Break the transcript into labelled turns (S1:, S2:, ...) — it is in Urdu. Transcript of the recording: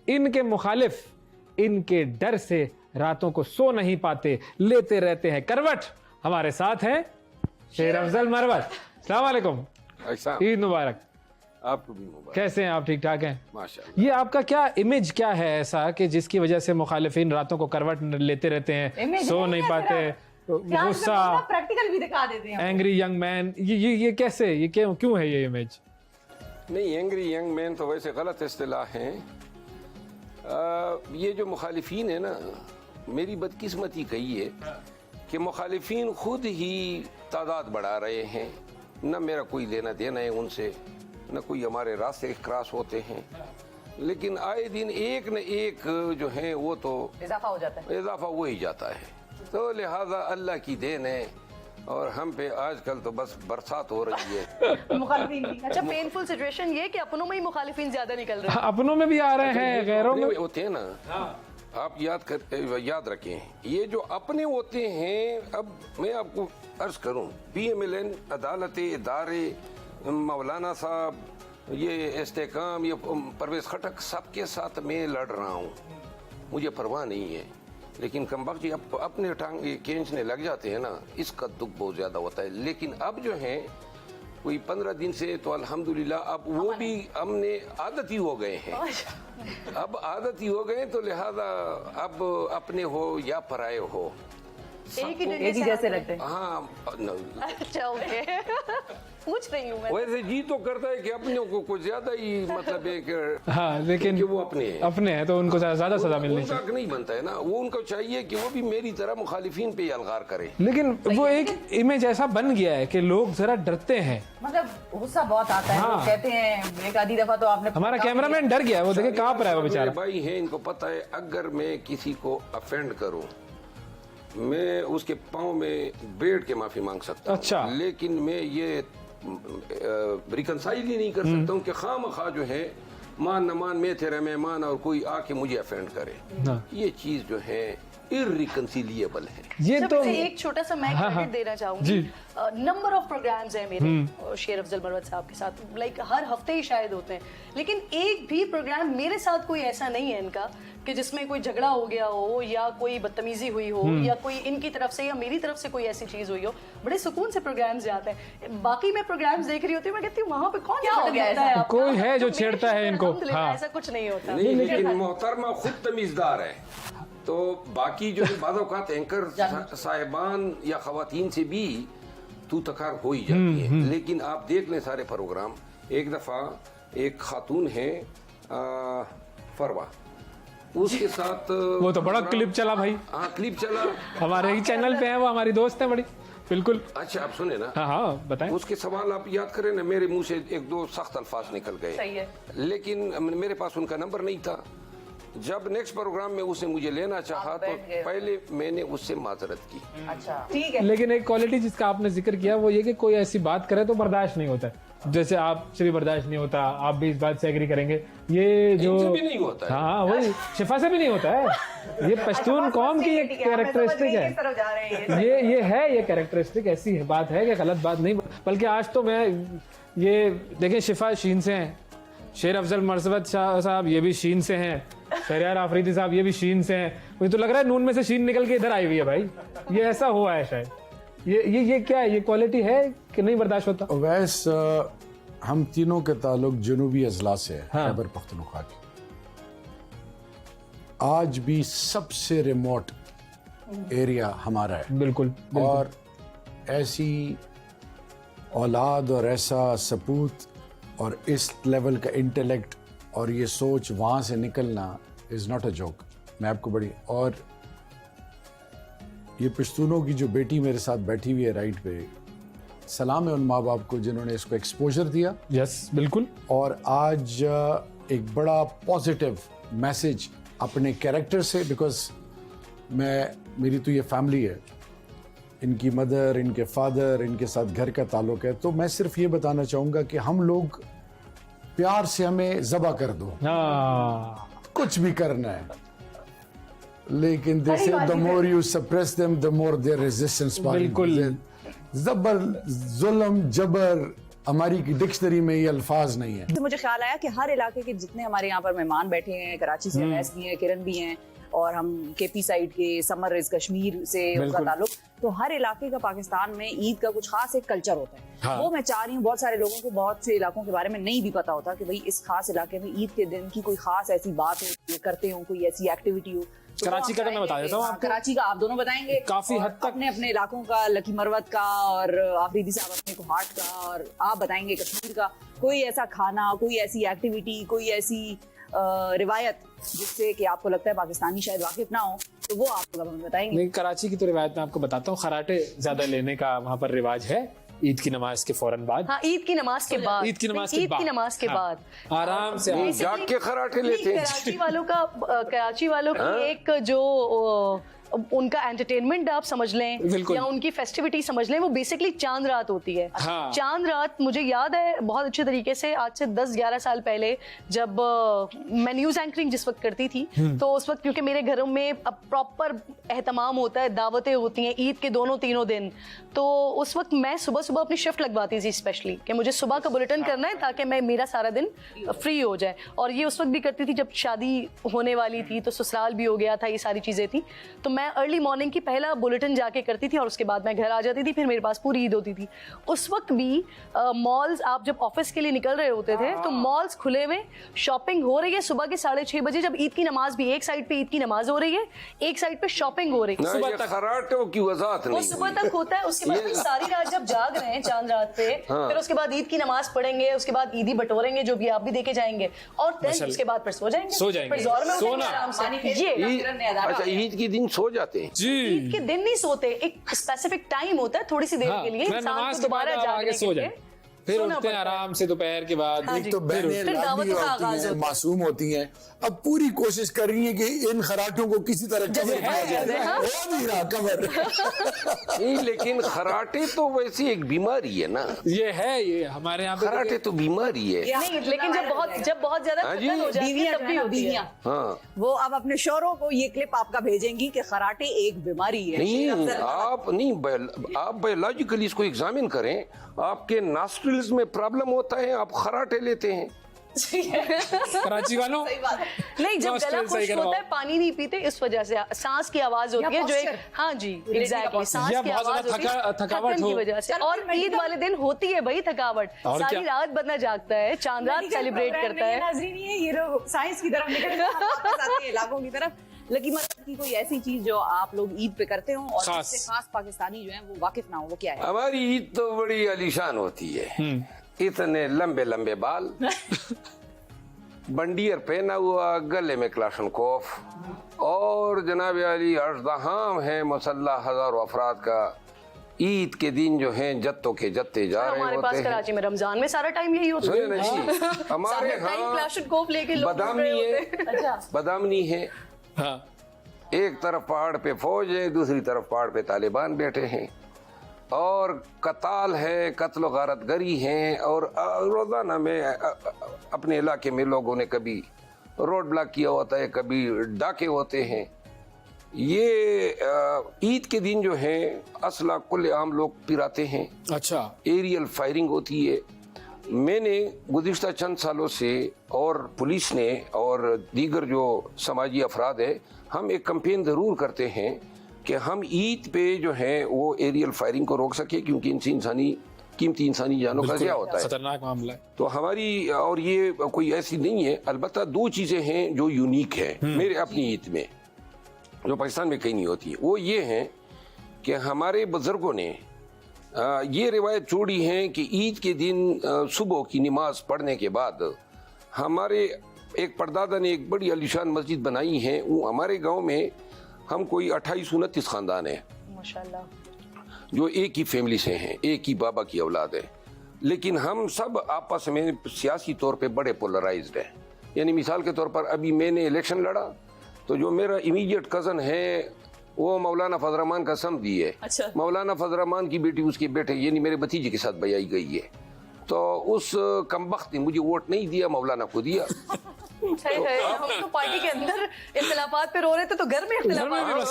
S1: ان کے مخالف ان کے ڈر سے راتوں کو سو نہیں پاتے, لیتے رہتے ہیں کروٹ. ہمارے ساتھ ہیں شیر افضل مروت. السلام علیکم, عید مبارک.
S2: آپ کو بھی مبارک.
S1: کیسے ہیں آپ؟ ٹھیک ٹھاک ہیں
S2: ماشاءاللہ.
S1: یہ آپ کا کیا امیج کیا ہے ایسا کہ جس کی وجہ سے مخالفین راتوں کو کروٹ لیتے رہتے ہیں, سو نہیں پاتے, غصہ,
S3: پریکٹیکل بھی دکھا دیتے ہیں,
S1: اینگری ینگ مین, یہ کیسے, یہ کیوں ہے یہ امیج؟
S2: نہیں, اینگری ینگ مین تو ویسے غلط اصطلاح ہیں. یہ جو مخالفین ہیں نا, میری بدقسمتی کہی ہے کہ مخالفین خود ہی تعداد بڑھا رہے ہیں. نہ میرا کوئی لینا دینا ہے ان سے, نہ کوئی ہمارے راستے کراس ہوتے ہیں, لیکن آئے دن ایک نہ ایک جو ہیں وہ تو
S3: اضافہ ہو جاتا ہے,
S2: اضافہ ہو ہی جاتا ہے. تو لہذا اللہ کی دین ہے, اور ہم پہ آج کل تو بس برسات ہو رہی ہے.
S3: مخالفین بھی.
S4: اچھا, پینفل سچویشن یہ کہ اپنوں میں ہی مخالفین زیادہ نکل رہے ہیں.
S1: اپنوں میں بھی آ رہے ہیں, غیروں میں
S2: ہوتے ہیں نا. آپ یاد رکھیں, یہ جو اپنے ہوتے ہیں, اب میں آپ کو عرض کروں, PMLN, عدالت, ادارے, مولانا صاحب, یہ استحکام, یہ پرویز خٹک, سب کے ساتھ میں لڑ رہا ہوں, مجھے پرواہ نہیں ہے. لیکن کمبخت جی اپنے ٹانگ کھینچنے لگ جاتے ہیں نا, اس کا دکھ بہت زیادہ ہوتا ہے. لیکن اب جو ہیں کوئی 15 دن سے تو الحمدللہ اب وہ بھی ہم نے عادت ہی ہو گئے ہیں. اب عادت ہی ہو گئے, تو لہذا اب اپنے ہو یا پرائے ہو
S4: ایک ہی
S3: جیسے لگتے ہیں.
S2: ہاں,
S4: اچھا اوکے, پوچھ رہی ہوں میں.
S2: ویسے جی تو کرتا ہے کہ اپنوں کو کچھ زیادہ ہی مطلب ہے کہ
S1: ہاں, لیکن
S2: وہ اپنے ہیں
S1: تو ان کو زیادہ سزا ملنی
S2: ان کا
S1: چاہیے.
S2: حق نہیں بنتا ہے نا, وہ ان کو چاہیے کہ وہ بھی میری طرح مخالفین پہ الغار کرے.
S1: لیکن وہ ایک امیج ایسا بن گیا ہے کہ لوگ ذرا ڈرتے ہیں.
S3: مطلب غصہ بہت آتا ہے, لوگ کہتے ہیں, ایک آدھی دفعہ تو آپ نے,
S1: ہمارا کیمرہ مین ڈر گیا ہے, وہ دیکھیں کہاں پر ہے وہ بیچارہ.
S2: بھائی ہیں, ان کو پتہ ہے اگر میں کسی کو افینڈ کروں, میں اس کے پاؤں میں بیٹھ کے معافی مانگ سکتا ہوں.
S1: اچھا.
S2: لیکن میں یہ ریکنسائل ہی نہیں کر سکتا ہوں کہ خواہ مخواہ جو ہے مان نہ مان میں تیرا مہمان اور کوئی آ کے مجھے افینڈ کرے. یہ چیز جو ہے irreconcilable ہے.
S1: یہ تو
S4: ایک چھوٹا سا میں کریڈٹ دینا چاہوں گی. نمبر آف پروگرامز ہیں میرے شیر افضل مروت صاحب کے ساتھ, لائک ہر ہفتے ہی شاید ہوتے ہیں, لیکن ایک بھی پروگرام میرے ساتھ کوئی ایسا نہیں ہے ان کا کہ جس میں کوئی جھگڑا ہو گیا ہو, یا کوئی بدتمیزی ہوئی ہو, یا کوئی ان کی طرف سے یا میری طرف سے کوئی ایسی چیز ہوئی ہو. بڑے سکون سے پروگرامز جاتے ہیں. باقی میں پروگرامز دیکھ رہی ہوتی ہوں, میں کہتی ہوں وہاں پہ کون
S3: کیا ہو گیا ہے,
S1: کوئی ہے جو چھیڑتا ہے ان کو.
S4: ایسا کچھ نہیں ہوتا.
S2: نہیں, لیکن محترمہ خود تمیزدار ہے, تو باقی جو بعض اوقات اینکر صاحبان یا خواتین سے بھی تو تکار ہو ہی جاتی ہے. لیکن آپ دیکھ لیں سارے پروگرام, ایک دفعہ ایک خاتون ہے فروا, اس کے ساتھ
S1: وہ تو بڑا کلپ چلا بھائی.
S2: ہاں, کلپ چلا,
S1: ہمارے ہی چینل پہ ہے, وہ ہماری دوست ہے بڑی. بالکل.
S2: اچھا, آپ سنیں نا.
S1: ہاں بتائیں.
S2: اس کے سوال آپ یاد کریں نا, میرے منہ سے ایک دو سخت الفاظ نکل گئے.
S3: صحیح ہے.
S2: لیکن میرے پاس ان کا نمبر نہیں تھا. جب نیکسٹ پروگرام میں اس نے مجھے لینا چاہا تو پہلے میں نے اس سے معذرت کی.
S3: اچھا ٹھیک ہے.
S1: لیکن ایک کوالٹی جس کا آپ نے ذکر کیا وہ یہ کہ کوئی ایسی بات کرے تو برداشت نہیں ہوتا ہے. جیسے آپ سے بھی برداشت نہیں ہوتا, آپ بھی اس بات سے ایگری کریں گے. یہ جو
S2: بھی نہیں ہوتا ہے.
S1: ہاں وہی شفا سے بھی نہیں ہوتا ہے. یہ پشتون قوم کی ایک کیریکٹرسٹک ہے. یہ ہے, یہ کیریکٹرسٹک ایسی بات ہے کہ غلط بات نہیں. بلکہ آج تو میں یہ دیکھیں, شفا شین سے ہیں, شیر افضل مروت صاحب یہ بھی شین سے ہیں, شہریار آفریدی صاحب یہ بھی شین سے ہیں. مجھے تو لگ رہا ہے نون میں سے شین نکل کے ادھر آئی ہوئی ہے بھائی. یہ ایسا ہوا ہے شاید. یہ کیا ہے, یہ کوالٹی ہے کہ نہیں برداشت ہوتا؟
S5: اویس, ہم تینوں کے تعلق جنوبی اضلاع سے ہے, خیبر پختونخوا کی. آج بھی سب سے ریموٹ ایریا ہمارا ہے.
S1: بالکل.
S5: اور ایسی اولاد اور ایسا سپوت اور اس لیول کا انٹیلیکٹ اور یہ سوچ وہاں سے نکلنا از ناٹ اے جوک. میں آپ کو بڑی, اور یہ پشتونوں کی جو بیٹی میرے ساتھ بیٹھی ہوئی ہے رائٹ پہ, سلام ہے ان ماں باپ کو جنہوں نے اس کو ایکسپوجر دیا.
S1: یس بالکل.
S5: اور آج ایک بڑا پازیٹیو میسج اپنے کیریکٹر سے, بیکاز میری تو یہ فیملی ہے, ان کی مدر, ان کے فادر, ان کے ساتھ گھر کا تعلق ہے. تو میں صرف یہ بتانا چاہوں گا کہ ہم لوگ پیار سے ہمیں ذبح کر دو, کچھ بھی کرنا ہے, لیکن they say the more you suppress them the more their resistance.
S1: بالکل.
S5: زبر, ظلم, جبر, ہماری ڈکشنری میں یہ الفاظ نہیں ہے.
S3: مجھے خیال آیا کہ ہر علاقے کے جتنے ہمارے یہاں پر مہمان بیٹھے ہیں, کراچی سے اویس بھی ہیں, کرن بھی ہیں, اور ہم کے پی سائڈ کے سمر ریز کشمیر سے ان کا تعلق, تو ہر علاقے کا پاکستان میں عید کا کچھ خاص ایک کلچر ہوتا ہے. وہ میں چاہ رہی ہوں, بہت سارے لوگوں کو بہت سے علاقوں کے بارے میں نہیں بھی پتا ہوتا کہ بھئی اس خاص علاقے میں عید کے دن کی کوئی خاص ایسی بات ہو, کرتے ہوں, کوئی ایسی ایکٹیویٹی ہو.
S1: کراچی کا تو میں بتا دیتا ہوں آپ کو.
S3: کراچی کا آپ دونوں بتائیں گے
S1: کافی حد تک
S3: اپنے اپنے علاقوں کا, لکی مروت کا, اور آفریدی صاحب اپنے کوہاٹ کا, اور آپ بتائیں گے کشمیر کا کوئی ایسا کھانا, کوئی ایسی ایکٹیویٹی, کوئی ایسی روایت جس سے کہ آپ کو لگتا ہے پاکستانی شاید واقف نہ ہو, تو وہ آپ کو ہمیں بتائیں گے.
S1: نہیں, کراچی کی تو روایت میں آپ کو بتاتا ہوں. خراٹے زیادہ لینے کا وہاں پر رواج ہے عید کی نماز کے فوراً بعد.
S4: ہاں, عید کی نماز کے بعد,
S1: عید کی نماز
S4: کے بعد
S1: آرام سے
S2: جاگ کے خراٹے لیتے ہیں.
S4: کراچی والوں کی ایک جو ان کا انٹرٹینمنٹ آپ سمجھ لیں یا ان کی فیسٹیوٹی سمجھ لیں, وہ بیسکلی چاند رات ہوتی ہے. چاند رات مجھے یاد ہے بہت اچھے طریقے سے, آج سے 10-11 سال پہلے جب میں نیوز اینکرنگ جس وقت کرتی تھی, تو اس وقت کیونکہ میرے گھروں میں پراپر اہتمام ہوتا ہے, دعوتیں ہوتی ہیں عید کے 2-3 دن, تو اس وقت میں صبح اپنی شفٹ لگواتی تھی اسپیشلی کہ مجھے صبح کا بلیٹن کرنا ہے تاکہ میرا سارا دن فری ہو جائے. اور یہ اس وقت بھی کرتی تھی جب شادی ہونے والی تھی, تو سسرال بھی ہو گیا تھا, یہ ساری چیزیں تھی, تو میں ارلی مارننگ کی پہلا بلیٹن جا کے کرتی تھی اور اس کے بعد میں گھر آ جاتی تھی. پھر میرے پاس پوری عید ہوتی تھی. اس وقت بھی مالز, آپ جب آفس کے لیے نکل رہے ہوتے تھے تو مالز کھلے ہوئے, شاپنگ ہو رہی ہے صبح کے 6:30 بجے, جب عید کی نماز بھی ایک سائڈ پہ عید کی نماز ہو رہی ہے, ایک سائڈ پہ شاپنگ ہو رہی ہے.
S2: صبح تک خراٹوں کی وضاحت
S4: وہ
S2: نہیں,
S4: صبح تک ہوتا ہے. اس کے بعد ساری رات جب جاگ رہے ہیں چاند رات پہ, پھر اس کے بعد عید کی نماز پڑھیں گے, اس کے بعد عیدی بٹوریں گے جو بھی آپ بھی دیکھے جائیں گے, اور اس کے بعد پھر سو جائیں گے, پھر زور میں اٹھیں گے آرام سے. یہ
S2: اچھا, عید کے دن سو جاتے ہیں؟
S4: عید کے دن نہیں سوتے, ایک اسپیسیفک ٹائم ہوتا ہے تھوڑی سی دیر کے لیے انسان کو دوبارہ جاگنے کے لیے,
S1: پھر اٹھتے ہیں آرام سے دوپہر کے بعد.
S5: ایک تو بہنیں لادی ہوتی ہیں, معصوم ہوتی ہیں, اب پوری کوشش کر رہی ہیں کہ ان خراٹوں کو کسی طرح کور کیا جائے. ہو نہیں رہا کور.
S2: نہیں, لیکن خراٹے تو ویسی ایک بیماری ہے نا.
S1: یہ ہے, یہ ہمارے یہاں
S2: خراٹے تو بیماری ہے.
S4: نہیں, لیکن جب بہت زیادہ تھکن ہو جاتی ہے تب بھی ہوتی ہے.
S2: ہاں,
S3: وہ اب اپنے شوہروں کو یہ کلپ آپ کا بھیجیں گی کہ خراٹے ایک بیماری ہے.
S2: نہیں, آپ بایولوجیکلی اس کو ایگزامن کریں, آپ کے ناسٹرلز میں پرابلم ہوتا ہے, آپ خراٹے لیتے ہیں.
S1: کراچی والوں
S4: نہیں, جب گلا خشک ہوتا ہے پانی نہیں پیتے, اس وجہ سے سانس کی آواز ہوتی ہے جو ایک, ہاں جی ایگزیکٹلی, سانس کی آواز ہوتی ہے تھکن کی وجہ سے. اور عید والے دن ہوتی ہے بھائی تھکاوٹ, ساری رات بندہ جاگتا ہے, چاند رات سیلیبریٹ کرتا ہے.
S3: ناظرین, یہ لوگ سائنس کی طرف نکل گئے, علاقوں کی طرف. لکی مروت کی کوئی ایسی چیز جو آپ لوگ عید پہ کرتے ہوں اور جس سے خاص پاکستانی جو ہیں وہ واقف نہ ہو, وہ کیا ہے؟
S2: ہماری عید تو بڑی عالیشان ہوتی ہے. اتنے لمبے لمبے بال, بنڈیر پہنا ہوا, گلے میں کلاشن کوف, اور جناب علی ازدحام ہے مسلح ہزاروں افراد کا. عید کے دن جو ہیں جتوں کے جتے جا رہے ہوتے ہیں.
S4: ہمارے پاس کراچی میں رمضان میں سارا ٹائم یہی ہوتا ہے.
S2: ہمارے ہاں بدامنی ہے, ایک طرف پہاڑ پہ فوج ہے, دوسری طرف پہاڑ پہ طالبان بیٹھے ہیں, اور قتال ہے, قتل و غارت گری ہیں, اور روزانہ میں اپنے علاقے میں لوگوں نے کبھی روڈ بلاک کیا ہوتا ہے, کبھی ڈاکے ہوتے ہیں. یہ عید کے دن جو ہیں اسلحہ کل عام لوگ پراتے ہیں.
S1: اچھا,
S2: ایریل فائرنگ ہوتی ہے. میں نے گزشتہ چند سالوں سے, اور پولیس نے, اور دیگر جو سماجی افراد ہیں, ہم ایک کمپین ضرور کرتے ہیں کہ ہم عید پہ جو ہیں وہ ایریل فائرنگ کو روک سکیں, کیونکہ ان سے قیمتی انسانی جانوں کا ضیاع ہوتا ہے,
S1: خطرناک معاملہ ہے.
S2: تو ہماری, اور یہ کوئی ایسی نہیں ہے. البتہ 2 چیزیں ہیں جو یونیک ہیں میرے اپنی عید میں, جو پاکستان میں کہیں نہیں ہوتی. وہ یہ ہیں کہ ہمارے بزرگوں نے یہ روایت چھوڑی ہے کہ عید کے دن صبح کی نماز پڑھنے کے بعد ہمارے ایک پردادا نے ایک بڑی عالیشان مسجد بنائی ہے. وہ ہمارے گاؤں میں ہم کوئی 28-29 خاندان ہیں
S4: ماشاءاللہ,
S2: جو ایک ہی فیملی سے ہیں, ایک ہی بابا کی اولاد ہے, لیکن ہم سب آپس میں سیاسی طور پہ بڑے پولرائزڈ ہیں. یعنی مثال کے طور پر ابھی میں نے الیکشن لڑا تو جو میرا امیڈیٹ کزن ہے وہ مولانا فضل الرحمان کا سمدھی ہے. مولانا فضل الرحمان کی بیٹی اس کے بیٹے یعنی میرے بھتیجے کے ساتھ بیائی گئی ہے, تو اس کمبخت نے مجھے ووٹ نہیں دیا, مولانا کو دیا.
S4: ہم تو پارٹی کے اندر اختلافات پہ رو رہے تھے, تو گھر میں اختلافات